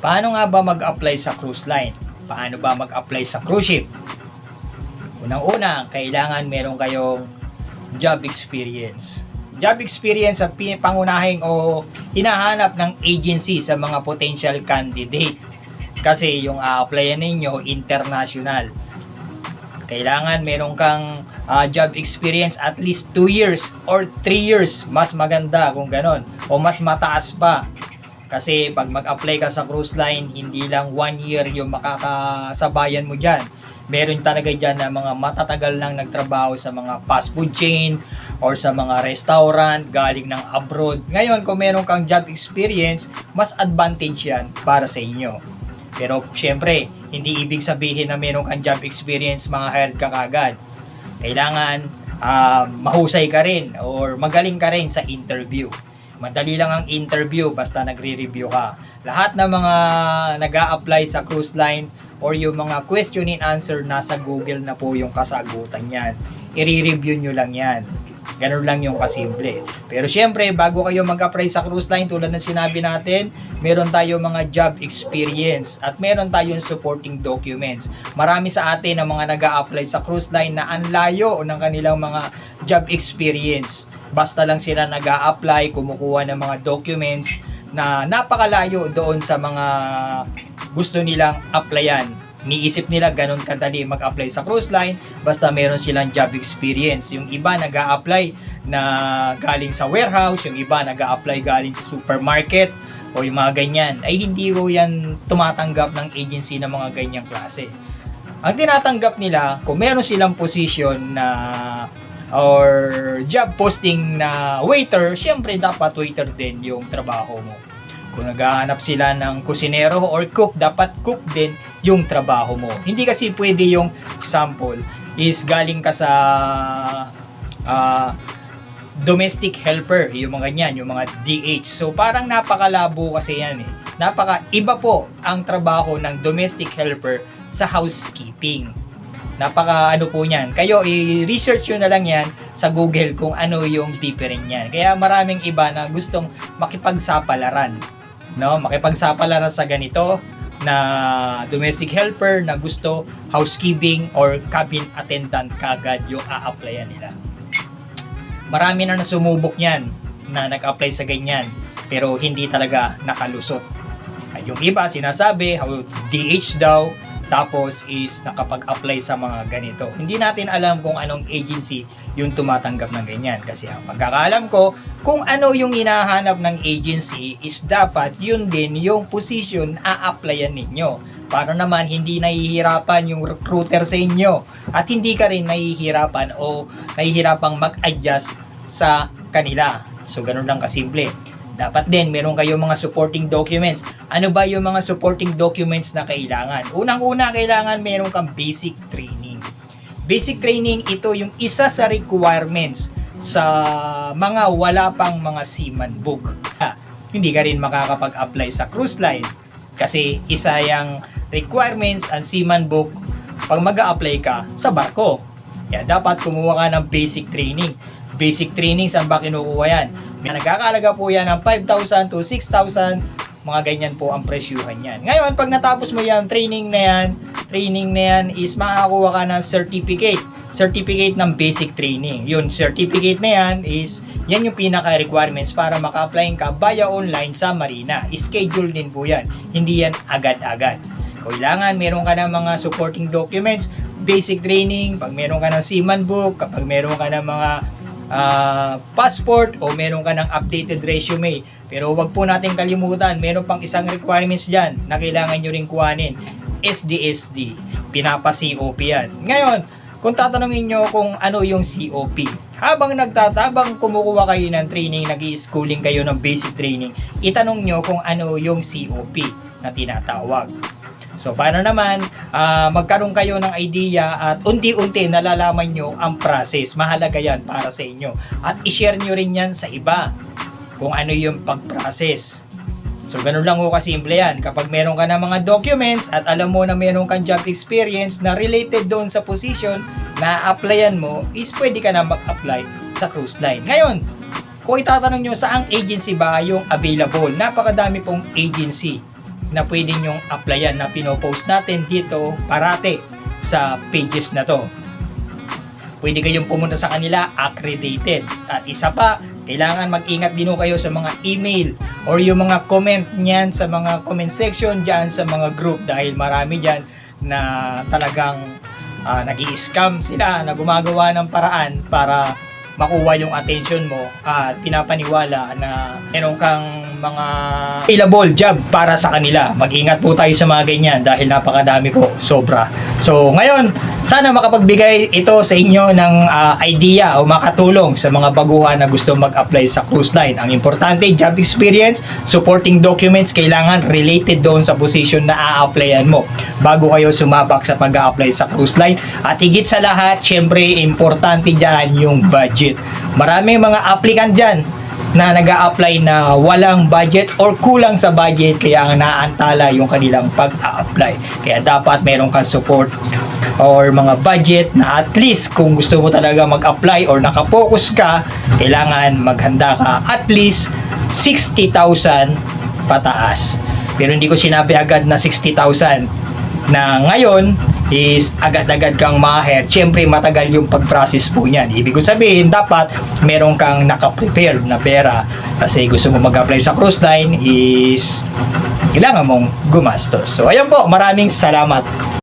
Paano nga ba mag-apply sa cruise line? Paano ba mag-apply sa cruise ship? Unang-una, kailangan meron kayong job experience. Job experience ang pangunahing o hinahanap ng agency sa mga potential candidate. Kasi yung a-applyan ninyo, international. Kailangan meron kang job experience at least 2 years or 3 years. Mas maganda kung ganon. O mas mataas pa. Kasi pag mag-apply ka sa cruise line, hindi lang 1 year yung makakasabayan mo dyan. Meron talaga dyan na mga matatagal lang nagtrabaho sa mga fast food chain or sa mga restaurant galing ng abroad. Ngayon, kung meron kang job experience, mas advantage yan para sa inyo. Pero syempre, hindi ibig sabihin na meron kang job experience, mga hired ka kagad. Kailangan mahusay ka rin or magaling ka rin sa interview. Madali lang ang interview basta nagre-review ka. Lahat ng mga nag-a-apply sa cruise line or yung mga question and answer nasa Google na po yung kasagutan yan. I-review nyo lang yan. Ganun lang yung kasimple. Pero syempre, bago kayo mag-apply sa cruise line, tulad ng sinabi natin, meron tayo mga job experience at meron tayong supporting documents. Marami sa atin ang mga nag-a-apply sa cruise line na ang layo ng kanilang mga job experience. Basta lang sila nag-a-apply, kumukuha ng mga documents na napakalayo doon sa mga gusto nilang applyan. Niisip nila ganun kadali mag-apply sa cruise line basta meron silang job experience. Yung iba nag-a-apply na galing sa warehouse, yung iba nag-a-apply galing sa supermarket o yung mga ganyan. Ay hindi ko yan tumatanggap ng agency ng mga ganyang klase. Ang tinatanggap nila, kung meron silang position na or job posting na waiter, syempre dapat waiter din yung trabaho mo. Kung naghahanap sila ng kusinero or cook, dapat cook din yung trabaho mo. Hindi kasi pwede yung example is galing ka sa domestic helper, yung mga ganyan, yung mga DH. So parang napakalabo kasi yan eh. Iba po ang trabaho ng domestic helper sa housekeeping. Napaka ano po niyan. Kayo i-research nyo na lang yan sa Google kung ano yung different niyan. Kaya maraming iba na gustong makipagsapalaran. No? Makipagsapalaran sa ganito na domestic helper na gusto housekeeping or cabin attendant kagad yung a-applyan nila. Marami na sumubok niyan na nag-apply sa ganyan pero hindi talaga nakalusot. At yung iba sinasabi, DH daw, tapos is nakapag-apply sa mga ganito. Hindi natin alam kung anong agency yung tumatanggap ng ganyan. Kasi ang pagkakaalam ko, kung ano yung hinahanap ng agency is dapat yun din yung position a-applyan ninyo. Para naman hindi nahihirapan yung recruiter sa inyo. At hindi ka rin nahihirapan o nahihirapang mag-adjust sa kanila. So ganun lang kasimple. Dapat din meron kayong mga supporting documents. Ano ba yung mga supporting documents na kailangan? Unang-una, kailangan meron kang basic training. Basic training, ito yung isa sa requirements sa mga wala pang mga seaman book. Hindi ka rin makakapag-apply sa cruise line kasi isa yung requirements ang seaman book pag mag-a-apply ka sa barko. Kaya dapat kumuha ka ng basic training. Basic training, saan ba kinukuha yan? Nagkakalaga po yan ng 5,000 to 6,000, mga ganyan po ang presyuhan yan. Ngayon, pag natapos mo yan, training na yan is makakuha ka ng certificate ng basic training. Yun, certificate na yan is, yan yung pinaka-requirements para maka-apply ka via online sa Marina. Schedule din po yan, hindi yan agad-agad. Kailangan meron ka ng mga supporting documents, basic training, pag meron ka ng seaman book, kapag meron ka ng mga passport o meron ka ng updated resume. Pero wag po natin kalimutan, meron pang isang requirements dyan na kailangan nyo rin kuhanin. SDSD. Pinapa-COP yan. Ngayon, kung tatanungin nyo kung ano yung COP, habang kumukuha kayo ng training, nag-i-schooling kayo ng basic training, itanong nyo kung ano yung COP na tinatawag. So, paano naman magkaroon kayo ng idea at unti-unti nalalaman nyo ang process. Mahalaga yan para sa inyo. At i-share nyo rin yan sa iba kung ano yung pag-process. So, ganun lang ho kasimple yan. Kapag meron ka ng mga documents at alam mo na meron kang job experience na related doon sa position na applyan mo, is pwede ka na mag-apply sa cruise line. Ngayon, kung itatanong nyo saang agency ba yung available, napakadami pong agency na pwede nyong applyan na pinopost natin dito parate sa pages na to. Pwede kayong pumunta sa kanila, accredited. At isa pa, kailangan mag-ingat din kayo sa mga email or yung mga comment niyan sa mga comment section dyan sa mga group, dahil marami dyan na talagang nag-i-scam sila, na gumagawa ng paraan para makuha yung attention mo at pinapaniwala na meron kang mga available job para sa kanila. Mag-ingat po tayo sa mga ganyan dahil napakadami po, sobra. So ngayon, sana makapagbigay ito sa inyo ng idea o makatulong sa mga baguhan na gusto mag-apply sa cruise line. Ang importante, job experience, supporting documents, kailangan related doon sa position na a-applyan mo bago kayo sumabak sa pag-a-apply sa cruise line. At higit sa lahat, syempre, importante dyan yung budget. Maraming mga applicant dyan na nag-a-apply na walang budget or kulang sa budget, kaya ang naantala yung kanilang pag-a-apply. Kaya dapat meron kang support or mga budget na at least kung gusto mo talaga mag-apply or nakapokus ka, kailangan maghanda ka at least 60,000 pataas. Pero hindi ko sinabi agad na 60,000 na ngayon is agad-agad kang ma-hire. Siyempre matagal yung pag-process po niyan. Ibig ko sabihin, dapat meron kang nakaprepare na pera kasi gusto mo mag-apply sa cruise line is kailangan mong gumastos. So ayan po, maraming salamat.